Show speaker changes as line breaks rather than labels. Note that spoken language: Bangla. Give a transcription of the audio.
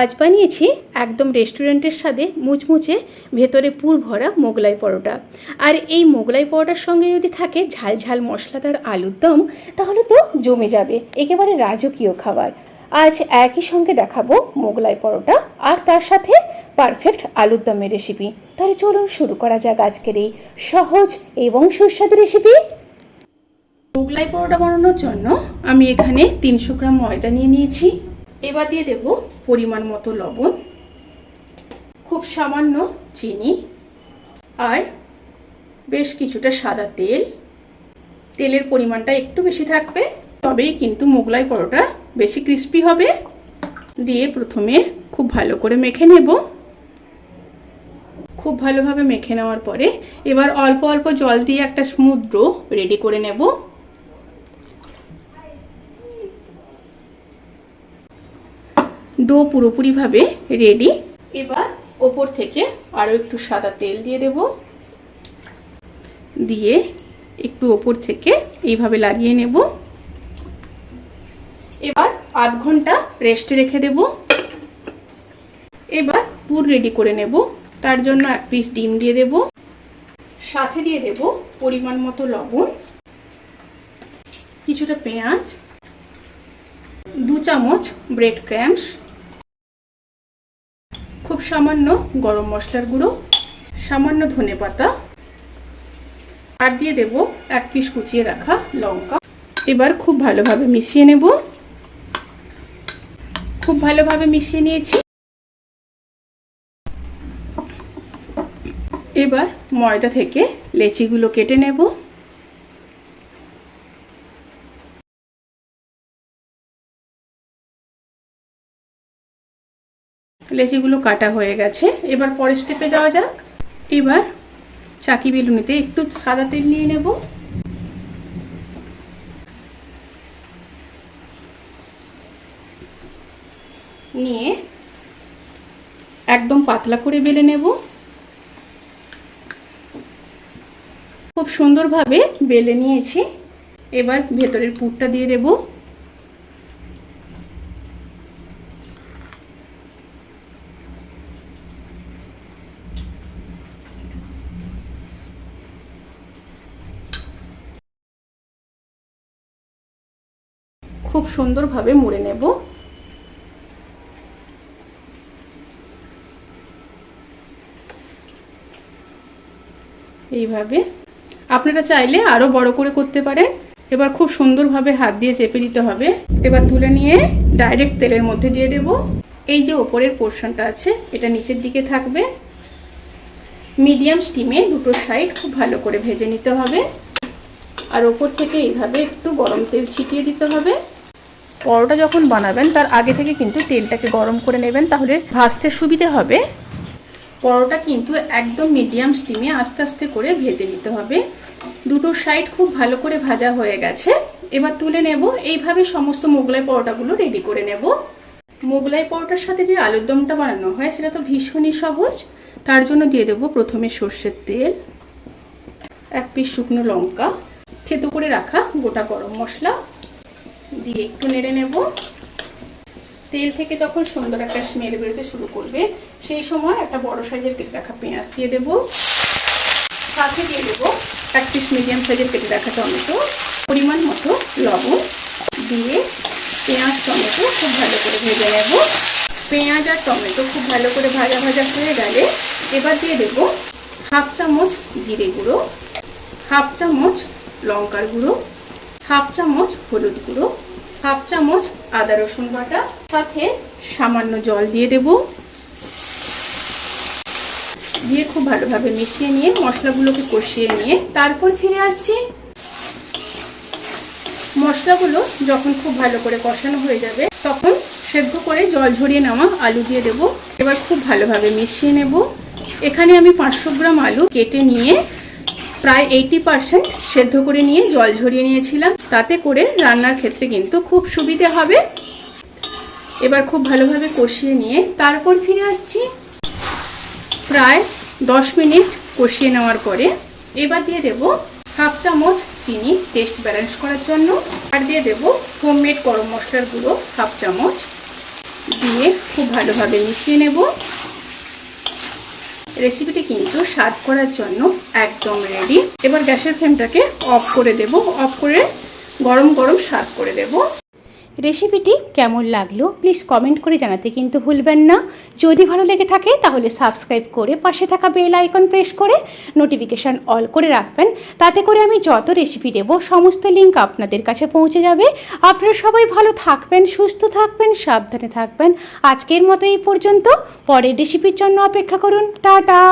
আজ বানিয়েছি একদম রেস্টুরেন্টের স্বাদে মুচমুচে ভেতরে পুর ভরা মোগলাই পরোটা। আর এই মোগলাই পরোটার সঙ্গে যদি থাকে ঝাল ঝাল মশলাদার আলুর দম, তাহলে তো জমে যাবে, একেবারে রাজকীয় খাবার। আজ একই সঙ্গে দেখাবো মোগলাই পরোটা আর তার সাথে পারফেক্ট আলুর দমের রেসিপি। তাহলে চলুন শুরু করা যাক আজকের এই সহজ এবং সুস্বাদু রেসিপি। মোগলাই পরোটা বানানোর জন্য আমি এখানে 300 গ্রাম ময়দা নিয়ে নিয়েছি। এবার দিয়ে দেব পরিমাণ মতো লবণ, খুব সামান্য চিনি আর বেশ কিছুটা সাদা তেল। তেলের পরিমাণটা একটু বেশি থাকবে, তবেই কিন্তু মোগলাই পরোটা বেশি ক্রিস্পি হবে। দিয়ে প্রথমে খুব ভালো করে মেখে নেব। খুব ভালোভাবে মেখে নেওয়ার পরে এবার অল্প অল্প জল দিয়ে একটা স্মুথ ডো রেডি করে নেব। ডো পুরোপুরিভাবে রেডি। এবার ওপর থেকে আরও একটু সাদা তেল দিয়ে দেব, দিয়ে একটু ওপর থেকে এইভাবে লাগিয়ে নেব। এবার আধ ঘন্টা রেস্টে রেখে দেব। এবার পুর রেডি করে নেব। তার জন্য এক পিস ডিম দিয়ে দেব, সাথে দিয়ে দেব পরিমাণ মতো লবণ, কিছুটা পেঁয়াজ, 2 চামচ ব্রেড ক্রাম্বস, খুব সামান্য গরম মশলার গুঁড়ো, সামান্য ধনেপাতা, আর দিয়ে দেব এক পিস কুচিয়ে রাখা লঙ্কা। এবার খুব ভালোভাবে মিশিয়ে নেব। খুব ভালোভাবে মিশিয়ে নিয়েছি। এবার ময়দা থেকে লেচিগুলো কেটে নেব। লেচিগুলো কাটা হয়ে গেছে। এবার পরের স্টেপে যাওয়া যাক। এবার চাকি বেলুনিতে একটু সাদা তেল নিয়ে নেব। নিয়ে একদম পাতলা করে বেলে নেব। খুব সুন্দরভাবে বেলে নিয়েছি। এবার ভেতরের পুরটা দিয়ে দেব। খুব সুন্দরভাবে মুড়ে নেব। এইভাবে আপনারা চাইলে আরো বড় করে করতে পারেন। এবার খুব সুন্দরভাবে হাত দিয়ে চেপে দিতে হবে। এবার তুলে নিয়ে ডাইরেক্ট তেলের মধ্যে দিয়ে দেব। এই যে ওপরের পোর্শনটা আছে এটা নিচের দিকে থাকবে। মিডিয়াম স্টিমে দুটো সাইড খুব ভালো করে ভেজে নিতে হবে। আর ওপর থেকে এইভাবে একটু গরম তেল ছিটিয়ে দিতে হবে। পরোটা যখন বানাবেন তার আগে থেকে কিন্তু তেলটাকে গরম করে নেবেন, তাহলে ভাজতে সুবিধে হবে। পরোটা কিন্তু একদম মিডিয়াম স্টিমে আস্তে আস্তে করে ভেজে নিতে হবে। দুটো সাইড খুব ভালো করে ভাজা হয়ে গেছে। এবার তুলে নেব। এইভাবে সমস্ত মোগলাই পরোটাগুলো রেডি করে নেব। মোগলাই পরোটার সাথে যে আলুর দমটা বানানো হয় সেটা তো ভীষণই সহজ। তার জন্য দিয়ে দেব প্রথমে সর্ষের তেল, এক পিস শুকনো লঙ্কা, থেতো করে রাখা গোটা গরম মশলা দিয়ে একটু নেড়ে নেব। তেল থেকে যখন সুন্দর একটা স্মেল বেরোতে শুরু করবে সেই সময় একটা বড় সাইজের কেটে রাখা পেঁয়াজ দিয়ে দেব। সাথে দিয়ে দেব এক পিস মিডিয়াম সাইজের কেটে রাখা টমেটো, পরিমাণ মতো লবণ দিয়ে পেঁয়াজ টমেটো খুব ভালো করে ভেজে নেব। পেঁয়াজ আর টমেটো খুব ভালো করে ভাজা ভাজা হয়ে গেলে এবার দিয়ে দেব হাফ চামচ জিরে গুঁড়ো, হাফ চামচ লঙ্কার গুঁড়ো, হাফ চামচ হলুদ গুঁড়ো, হাফ চামচ আদা রসুন বাটা, সাথে সামান্য জল দিয়ে দেব। দিয়ে খুব ভালোভাবে মিশিয়ে নিয়ে মশলাগুলোকে কষিয়ে নিয়ে তারপর ফিরে আসছি। মশলাগুলো যখন খুব ভালো করে কষানো হয়ে যাবে তখন সেদ্ধ করে জল ঝরিয়ে নেওয়া আলু দিয়ে দেব। এবার খুব ভালোভাবে মিশিয়ে নেব। এখানে আমি 500 গ্রাম আলু কেটে নিয়ে প্রায় 80% সেদ্ধ করে নিয়ে জল ঝরিয়ে নিয়েছিলাম। তাতে করে রান্নার ক্ষেত্রে কিন্তু খুব সুবিধে হবে। এবার খুব ভালোভাবে কষিয়ে নিয়ে তারপর ফিরে আসছি। প্রায় 10 মিনিট কষিয়ে নেওয়ার পরে এবার দিয়ে দেব হাফ চামচ চিনি টেস্ট ব্যালেন্স করার জন্য, আর দিয়ে দেব হোমমেড গরম মশলার গুঁড়ো হাফ চামচ, দিয়ে খুব ভালোভাবে মিশিয়ে নেব। রেসিপিটি কিন্তু সার্ভ করার জন্য একদম রেডি। এবার গ্যাসের ফ্লেমটাকে অফ করে দেব, অফ করে গরম গরম সার্ভ করে দেব। রেসিপিটি কেমন লাগলো প্লিজ কমেন্ট করে জানাতে কিন্তু ভুলবেন না। যদি ভালো লেগে থাকে তাহলে সাবস্ক্রাইব করে পাশে থাকা বেল আইকন প্রেস করে নোটিফিকেশান অল করে রাখবেন। তাতে করে আমি যত রেসিপি দেব সমস্ত লিঙ্ক আপনাদের কাছে পৌঁছে যাবে। আপনারা সবাই ভালো থাকবেন, সুস্থ থাকবেন, সাবধানে থাকবেন। আজকের মতো এই পর্যন্ত। পরের রেসিপির জন্য অপেক্ষা করুন। টাটা।